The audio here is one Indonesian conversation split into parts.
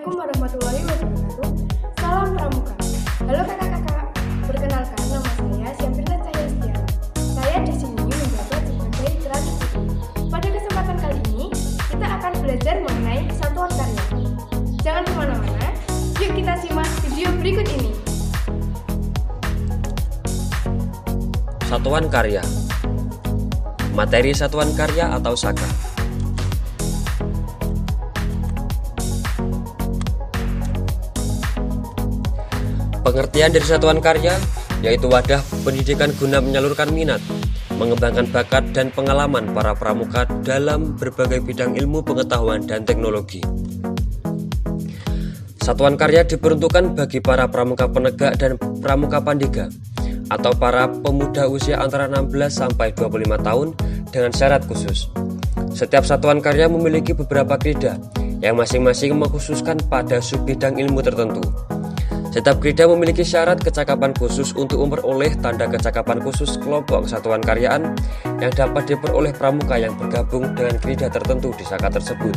Assalamualaikum warahmatullahi wabarakatuh. Salam Pramuka. Halo kakak-kakak. Perkenalkan, nama saya Syafirna Cahya Setiawan. Saya di sini menjabat sebagai Kelas 10. Pada kesempatan kali ini, kita akan belajar mengenai satuan karya. Jangan kemana-mana, yuk kita simak video berikut ini. Satuan karya. Materi satuan karya atau SAKA. Pengertian dari satuan karya yaitu wadah pendidikan guna menyalurkan minat, mengembangkan bakat dan pengalaman para pramuka dalam berbagai bidang ilmu pengetahuan dan teknologi. Satuan karya diperuntukkan bagi para pramuka penegak dan pramuka pandega atau para pemuda usia antara 16 sampai 25 tahun dengan syarat khusus. Setiap satuan karya memiliki beberapa krida yang masing-masing mengkhususkan pada subbidang ilmu tertentu. Setiap krida memiliki syarat kecakapan khusus untuk memperoleh tanda kecakapan khusus kelompok satuan karyaan yang dapat diperoleh pramuka yang bergabung dengan krida tertentu di SAKA tersebut.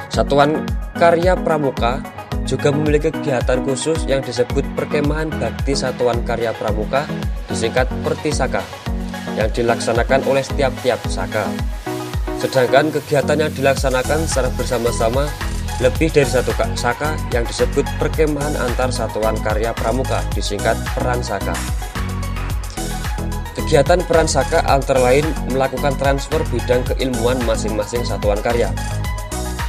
Satuan karya pramuka juga memiliki kegiatan khusus yang disebut Perkemahan Bakti Satuan Karya Pramuka, disingkat Pertisaka, yang dilaksanakan oleh tiap-tiap SAKA. Sedangkan kegiatan yang dilaksanakan secara bersama-sama lebih dari satu SAKA yang disebut Perkemahan Antar Satuan Karya Pramuka, disingkat Peransaka. Kegiatan Peransaka antara lain melakukan transfer bidang keilmuan masing-masing satuan karya.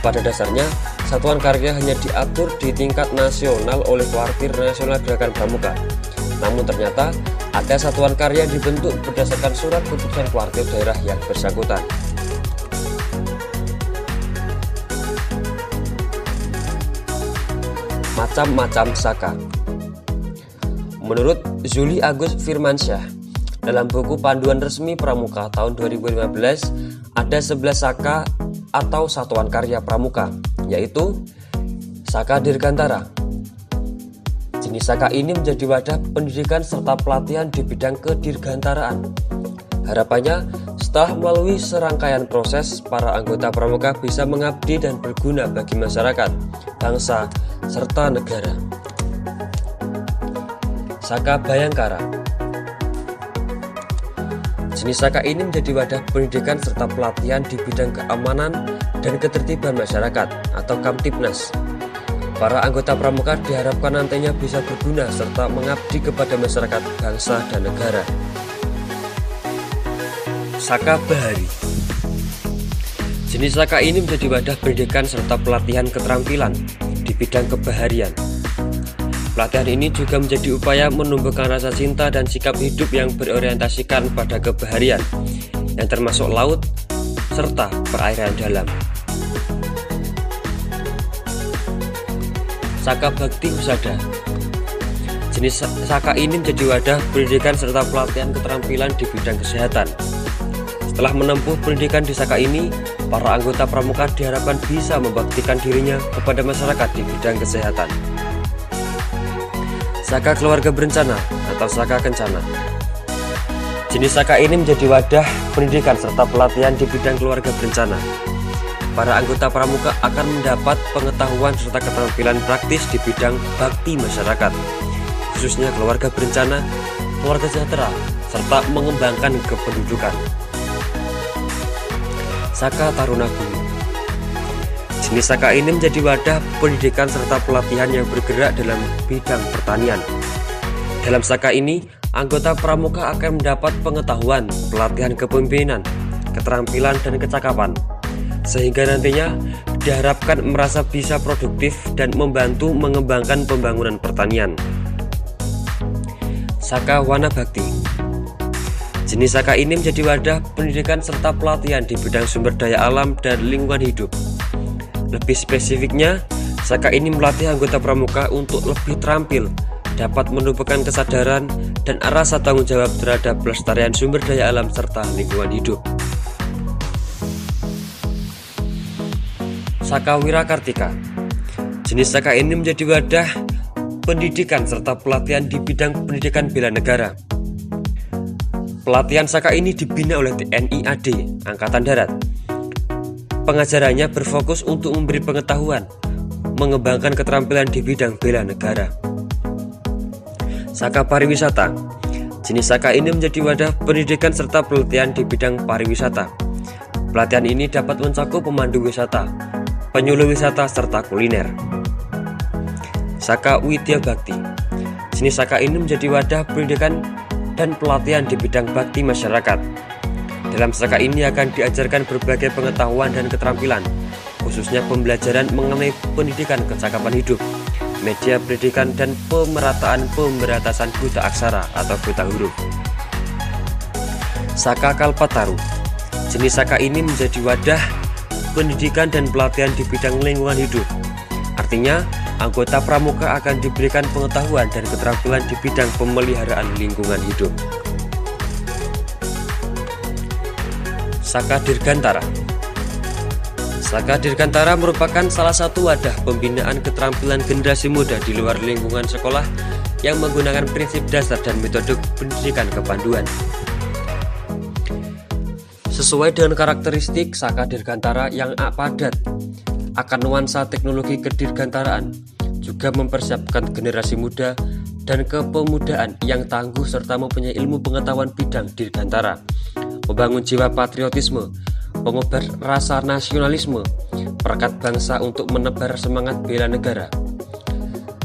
Pada dasarnya, satuan karya hanya diatur di tingkat nasional oleh Kuartir Nasional Gerakan Pramuka. Namun ternyata ada satuan karya yang dibentuk berdasarkan surat keputusan Kuartir daerah yang bersangkutan. Macam-macam SAKA. Menurut Zuli Agus Firmansyah, dalam buku Panduan Resmi Pramuka tahun 2015 ada 11 SAKA atau satuan karya pramuka, yaitu SAKA Dirgantara. Jenis SAKA ini menjadi wadah pendidikan serta pelatihan di bidang kedirgantaraan. Harapannya, setelah melalui serangkaian proses, para anggota pramuka bisa mengabdi dan berguna bagi masyarakat, bangsa, serta negara. SAKA Bayangkara. Jenis SAKA ini menjadi wadah pendidikan serta pelatihan di bidang keamanan dan ketertiban masyarakat atau Kamtibnas. Para anggota pramuka diharapkan nantinya bisa berguna serta mengabdi kepada masyarakat, bangsa, dan negara. SAKA Bahari. Jenis SAKA ini menjadi wadah pendidikan serta pelatihan keterampilan di bidang kebaharian. Pelatihan ini juga menjadi upaya menumbuhkan rasa cinta dan sikap hidup yang berorientasikan pada kebaharian, yang termasuk laut serta perairan dalam. SAKA Bakti Husada. Jenis SAKA ini menjadi wadah pendidikan serta pelatihan keterampilan di bidang kesehatan. Setelah menempuh pendidikan di SAKA ini, para anggota pramuka diharapkan bisa membaktikan dirinya kepada masyarakat di bidang kesehatan. SAKA Keluarga Berencana atau SAKA Kencana. Jenis SAKA ini menjadi wadah pendidikan serta pelatihan di bidang keluarga berencana. Para anggota pramuka akan mendapat pengetahuan serta keterampilan praktis di bidang bakti masyarakat, khususnya keluarga berencana, keluarga sejahtera, serta mengembangkan kependudukan. SAKA Taruna Bumi. Jenis SAKA ini menjadi wadah pendidikan serta pelatihan yang bergerak dalam bidang pertanian. Dalam SAKA ini, anggota pramuka akan mendapat pengetahuan, pelatihan kepemimpinan, keterampilan, dan kecakapan, sehingga nantinya diharapkan merasa bisa produktif dan membantu mengembangkan pembangunan pertanian. SAKA Wana Bakti. Jenis SAKA ini menjadi wadah pendidikan serta pelatihan di bidang sumber daya alam dan lingkungan hidup. Lebih spesifiknya, SAKA ini melatih anggota pramuka untuk lebih terampil, dapat menumbuhkan kesadaran dan rasa tanggung jawab terhadap pelestarian sumber daya alam serta lingkungan hidup. SAKA Wirakartika. Jenis SAKA ini menjadi wadah pendidikan serta pelatihan di bidang pendidikan bela negara. Pelatihan SAKA ini dibina oleh TNI AD, Angkatan Darat. Pengajarannya berfokus untuk memberi pengetahuan, mengembangkan keterampilan di bidang bela negara. Saka pariwisata. Jenis saka ini menjadi wadah pendidikan serta pelatihan di bidang pariwisata. Pelatihan ini dapat mencakup pemandu wisata, penyuluh wisata, serta kuliner. Saka Widya Bakti. Jenis saka ini menjadi wadah pendidikan dan pelatihan di bidang bakti masyarakat. Dalam saka ini akan diajarkan berbagai pengetahuan dan keterampilan, khususnya pembelajaran mengenai pendidikan kecakapan hidup, media pendidikan, dan pemerataan pemberantasan buta aksara atau buta huruf. Saka Kalpataru. Jenis saka ini menjadi wadah pendidikan dan pelatihan di bidang lingkungan hidup. Artinya, anggota pramuka akan diberikan pengetahuan dan keterampilan di bidang pemeliharaan lingkungan hidup. Saka Dirgantara. Saka Dirgantara merupakan salah satu wadah pembinaan keterampilan generasi muda di luar lingkungan sekolah yang menggunakan prinsip dasar dan metode pendidikan kepanduan. Sesuai dengan karakteristik Saka Dirgantara yang padat akan nuansa teknologi kedirgantaraan, juga mempersiapkan generasi muda dan kepemudaan yang tangguh serta mempunyai ilmu pengetahuan bidang dirgantara, membangun jiwa patriotisme, pengobar rasa nasionalisme, perekat bangsa untuk menebar semangat bela negara.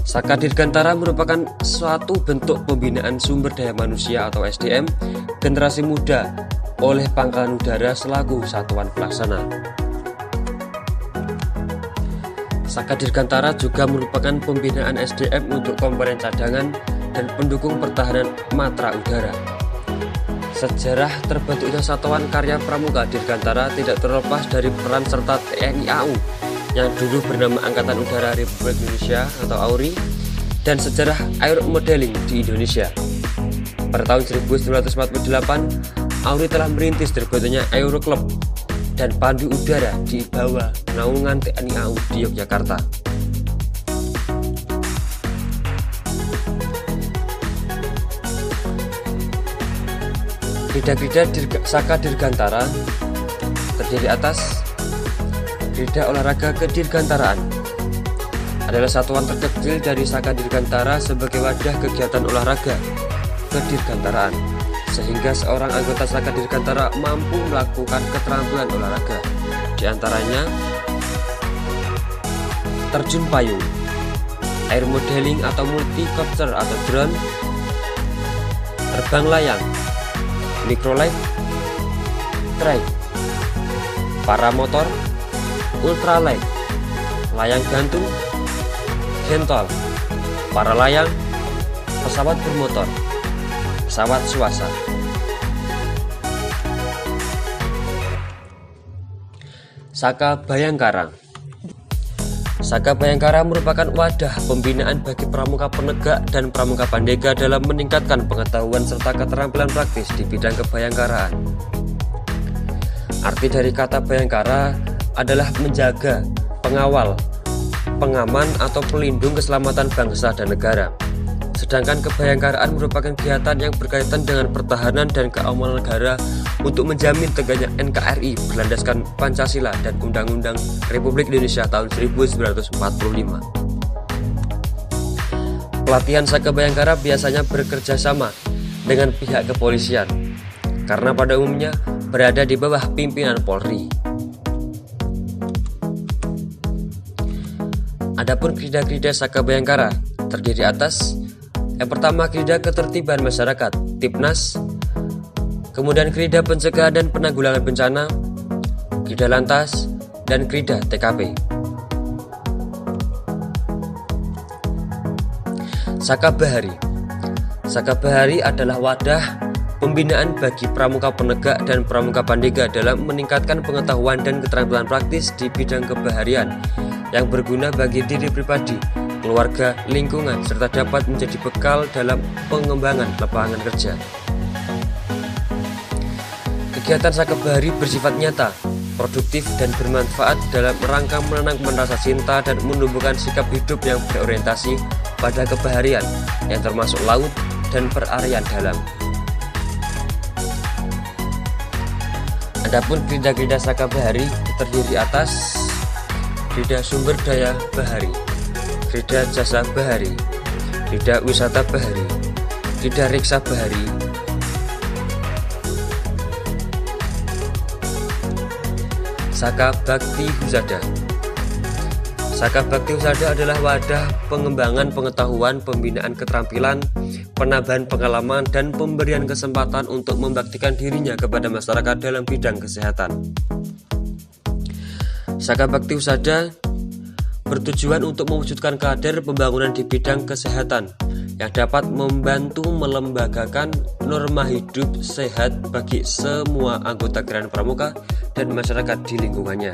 Saka Dirgantara merupakan suatu bentuk pembinaan sumber daya manusia atau SDM generasi muda oleh Pangkalan Udara selaku satuan pelaksana. Saka Dirgantara juga merupakan pembinaan SDM untuk komponen cadangan dan pendukung pertahanan matra udara. Sejarah terbentuknya Satuan Karya Pramuka Dirgantara tidak terlepas dari peran serta TNI AU yang dulu bernama Angkatan Udara Republik Indonesia atau AURI, dan sejarah air modeling di Indonesia. Pada tahun 1948, AURI telah merintis terbentuknya Aero Club dan Pandu Udara di bawah naungan TNI AU di Yogyakarta. Krida-krida Saka Dirgantara terdiri atas Krida Olahraga Kedirgantaraan, adalah satuan terkecil dari Saka Dirgantara sebagai wadah kegiatan olahraga kedirgantaraan, sehingga seorang anggota Saka Dirgantara mampu melakukan keterampilan olahraga, di antaranya terjun payung, air modeling atau multicopter atau drone, terbang layang, microlight, trike, paramotor, ultralight, layang gantung, gentol, paralayang, pesawat bermotor, pesawat swasta. Saka Bayangkara. Saka Bayangkara merupakan wadah pembinaan bagi pramuka penegak dan pramuka pandega dalam meningkatkan pengetahuan serta keterampilan praktis di bidang kebayangkaraan. Arti dari kata Bayangkara adalah menjaga, pengawal, pengaman atau pelindung keselamatan bangsa dan negara. Sedangkan kebayangkaraan merupakan kegiatan yang berkaitan dengan pertahanan dan keamanan negara untuk menjamin tegaknya NKRI berlandaskan Pancasila dan Undang-Undang Republik Indonesia tahun 1945. Pelatihan Saka Bayangkara biasanya bekerja sama dengan pihak kepolisian, karena pada umumnya berada di bawah pimpinan Polri. Adapun krida-krida Saka Bayangkara terdiri atas yang pertama krida ketertiban masyarakat, Tipnas, kemudian krida pencegahan dan penanggulangan bencana, krida lantas, dan krida TKP. Saka Bahari. Saka Bahari adalah wadah pembinaan bagi pramuka penegak dan pramuka pandega dalam meningkatkan pengetahuan dan keterampilan praktis di bidang kebaharian yang berguna bagi diri pribadi, keluarga, lingkungan, serta dapat menjadi bekal dalam pengembangan lapangan kerja. Kegiatan Saka Bahari bersifat nyata, produktif, dan bermanfaat dalam rangka menanamkan rasa cinta dan menumbuhkan sikap hidup yang berorientasi pada kebaharian yang termasuk laut dan perarian dalam. Adapun krida-krida Saka Bahari terdiri atas krida sumber daya bahari, Krida Jasa Bahari, Krida Wisata Bahari, Krida Riksa Bahari, Saka Bakti Husada. Saka Bakti Husada adalah wadah pengembangan pengetahuan, pembinaan keterampilan, penambahan pengalaman, dan pemberian kesempatan untuk membaktikan dirinya kepada masyarakat dalam bidang kesehatan. Saka Bakti Husada bertujuan untuk mewujudkan kader pembangunan di bidang kesehatan yang dapat membantu melembagakan norma hidup sehat bagi semua anggota Gerakan Pramuka dan masyarakat di lingkungannya.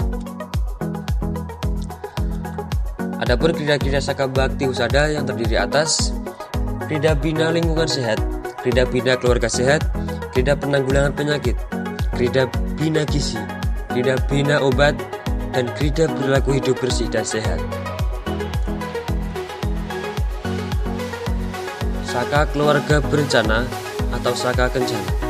Adapun krida-krida Saka Bakti Husada yang terdiri atas Krida Bina Lingkungan Sehat, Krida Bina Keluarga Sehat, Krida Penanggulangan Penyakit, Krida Bina Gizi, Krida Bina Obat, dan Krida Perilaku Hidup Bersih dan Sehat. Saka Keluarga Berencana atau Saka Kencana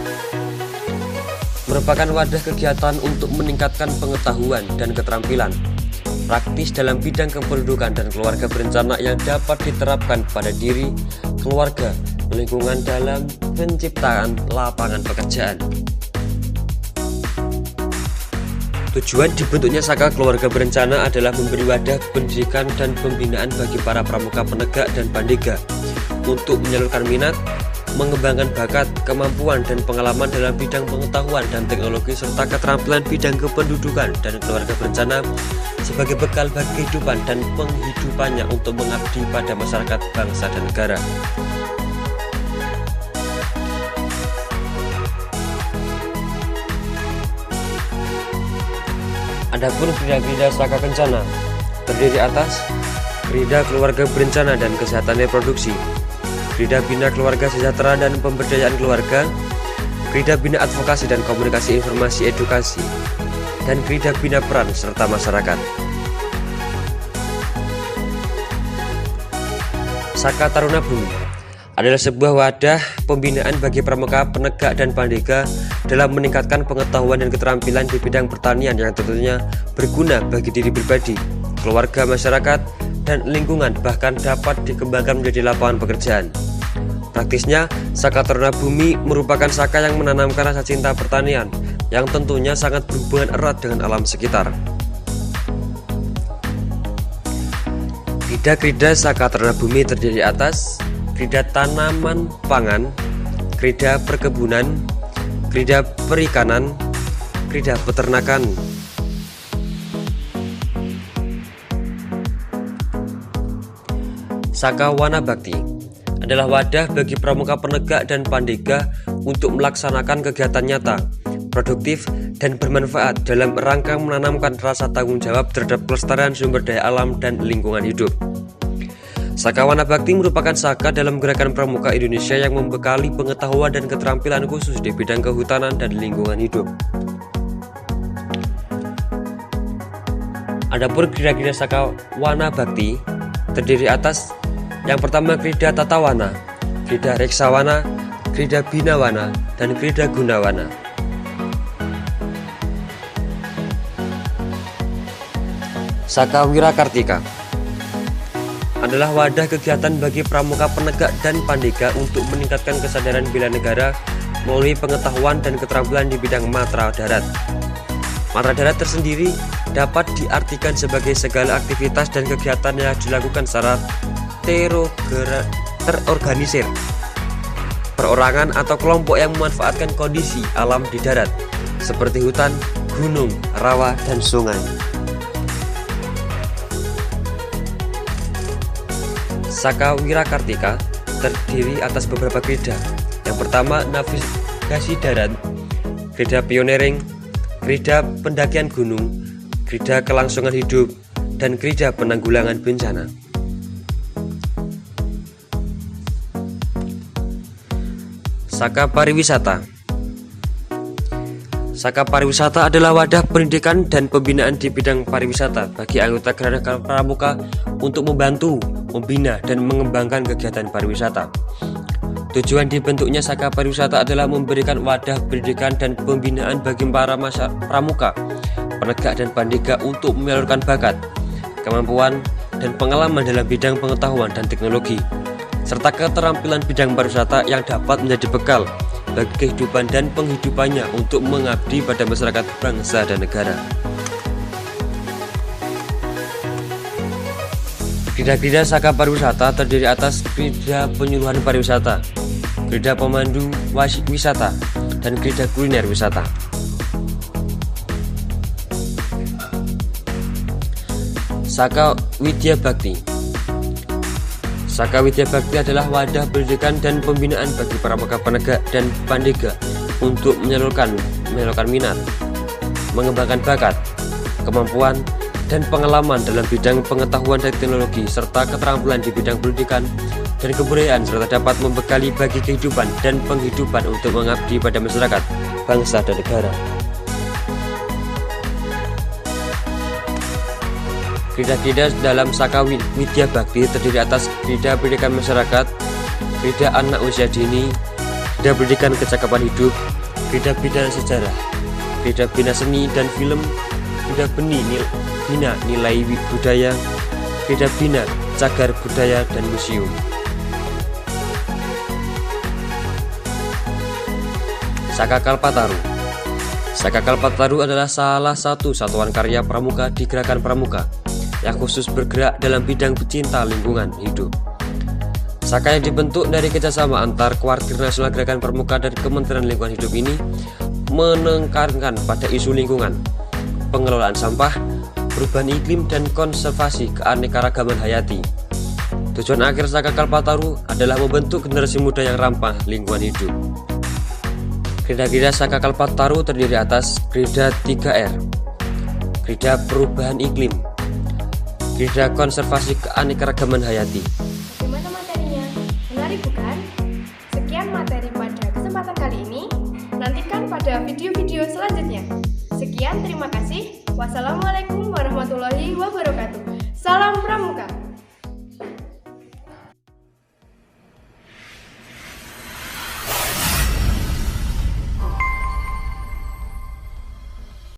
merupakan wadah kegiatan untuk meningkatkan pengetahuan dan keterampilan praktis dalam bidang kependudukan dan keluarga berencana yang dapat diterapkan pada diri, keluarga, lingkungan dalam penciptaan lapangan pekerjaan. Tujuan dibentuknya Saka Keluarga Berencana adalah memberi wadah pendidikan dan pembinaan bagi para pramuka penegak dan pandega untuk menyalurkan minat, mengembangkan bakat, kemampuan, dan pengalaman dalam bidang pengetahuan dan teknologi serta keterampilan bidang kependudukan dan keluarga berencana sebagai bekal bagi kehidupan dan penghidupannya untuk mengabdi pada masyarakat, bangsa, dan negara. Adapun krida-krida Saka Kencana terdiri atas Krida Keluarga Berencana dan Kesehatan Reproduksi, Krida Bina Keluarga Sejahtera dan Pemberdayaan Keluarga, Krida Bina Advokasi dan Komunikasi Informasi Edukasi, dan Krida Bina Peran serta Masyarakat. Saka Taruna Bumi adalah sebuah wadah pembinaan bagi pramuka, penegak, dan pandega dalam meningkatkan pengetahuan dan keterampilan di bidang pertanian yang tentunya berguna bagi diri pribadi, keluarga, masyarakat, dan lingkungan, bahkan dapat dikembangkan menjadi lapangan pekerjaan. Praktisnya, Saka Taruna Bumi merupakan saka yang menanamkan rasa cinta pertanian yang tentunya sangat berhubungan erat dengan alam sekitar. Krida-krida Saka Taruna Bumi terdiri atas Krida Tanaman Pangan, Krida Perkebunan, Krida Perikanan, Krida Peternakan. Saka Wana Bakti adalah wadah bagi pramuka penegak dan pandega untuk melaksanakan kegiatan nyata, produktif, dan bermanfaat dalam rangka menanamkan rasa tanggung jawab terhadap pelestarian sumber daya alam dan lingkungan hidup. Saka Wana Bakti merupakan saka dalam Gerakan Pramuka Indonesia yang membekali pengetahuan dan keterampilan khusus di bidang kehutanan dan lingkungan hidup. Adapun krida-krida Saka Wana Bakti terdiri atas yang pertama Krida Tatawana, Krida Reksawana, Krida Binawana, dan Krida Gunawana. Saka Wirakartika adalah wadah kegiatan bagi pramuka penegak dan pandega untuk meningkatkan kesadaran bela negara melalui pengetahuan dan keterampilan di bidang matra darat. Matra darat tersendiri dapat diartikan sebagai segala aktivitas dan kegiatan yang dilakukan secara terorganisir, perorangan atau kelompok yang memanfaatkan kondisi alam di darat seperti hutan, gunung, rawa, dan sungai. Saka Wirakartika terdiri atas beberapa krida. Yang pertama navigasi darat, krida pioneering, krida pendakian gunung, krida kelangsungan hidup, dan krida penanggulangan bencana. Saka Pariwisata. Saka Pariwisata adalah wadah pendidikan dan pembinaan di bidang pariwisata bagi anggota Gerakan Pramuka untuk membantu, membina, dan mengembangkan kegiatan pariwisata. Tujuan dibentuknya Saka Pariwisata adalah memberikan wadah pendidikan dan pembinaan bagi para pramuka, penegak, dan pandega untuk menyalurkan bakat, kemampuan, dan pengalaman dalam bidang pengetahuan dan teknologi, serta keterampilan bidang pariwisata yang dapat menjadi bekal bagi kehidupan dan penghidupannya untuk mengabdi pada masyarakat, bangsa, dan negara. Krida-krida Saka Pariwisata terdiri atas krida penyuluhan pariwisata, krida pemandu wisata, dan krida kuliner wisata. Saka Widya Bakti. Saka Widya Bakti adalah wadah pendidikan dan pembinaan bagi pramuka penegak dan pandega untuk menyalurkan minat, mengembangkan bakat, kemampuan, dan pengalaman dalam bidang pengetahuan dan teknologi, serta keterampilan di bidang pendidikan dan kebudayaan, serta dapat membekali bagi kehidupan dan penghidupan untuk mengabdi pada masyarakat, bangsa, dan negara. Krida-krida dalam Saka Widya Bakti terdiri atas krida pendidikan masyarakat, krida anak usia dini, krida pendidikan kecakapan hidup, krida bina sejarah, krida bina seni dan film, krida bina nilai budaya, krida bina cagar budaya dan museum. Saka Kalpataru. Saka Kalpataru adalah salah satu satuan karya pramuka di Gerakan Pramuka yang khusus bergerak dalam bidang pecinta lingkungan hidup. Saka yang dibentuk dari kerjasama antar Kuartir Nasional Gerakan Pramuka dan Kementerian Lingkungan Hidup ini menekankan pada isu lingkungan, pengelolaan sampah, perubahan iklim, dan konservasi keanekaragaman hayati. Tujuan akhir Saka Kalpataru adalah membentuk generasi muda yang ramah lingkungan hidup. Krida-krida Saka Kalpataru terdiri atas krida 3R, krida perubahan iklim, krida konservasi keanekaragaman hayati. Bagaimana materinya? Menarik bukan? Sekian materi pada kesempatan kali ini. Nantikan pada video-video selanjutnya. Sekian, terima kasih. Wassalamualaikum warahmatullahi wabarakatuh. Salam Pramuka.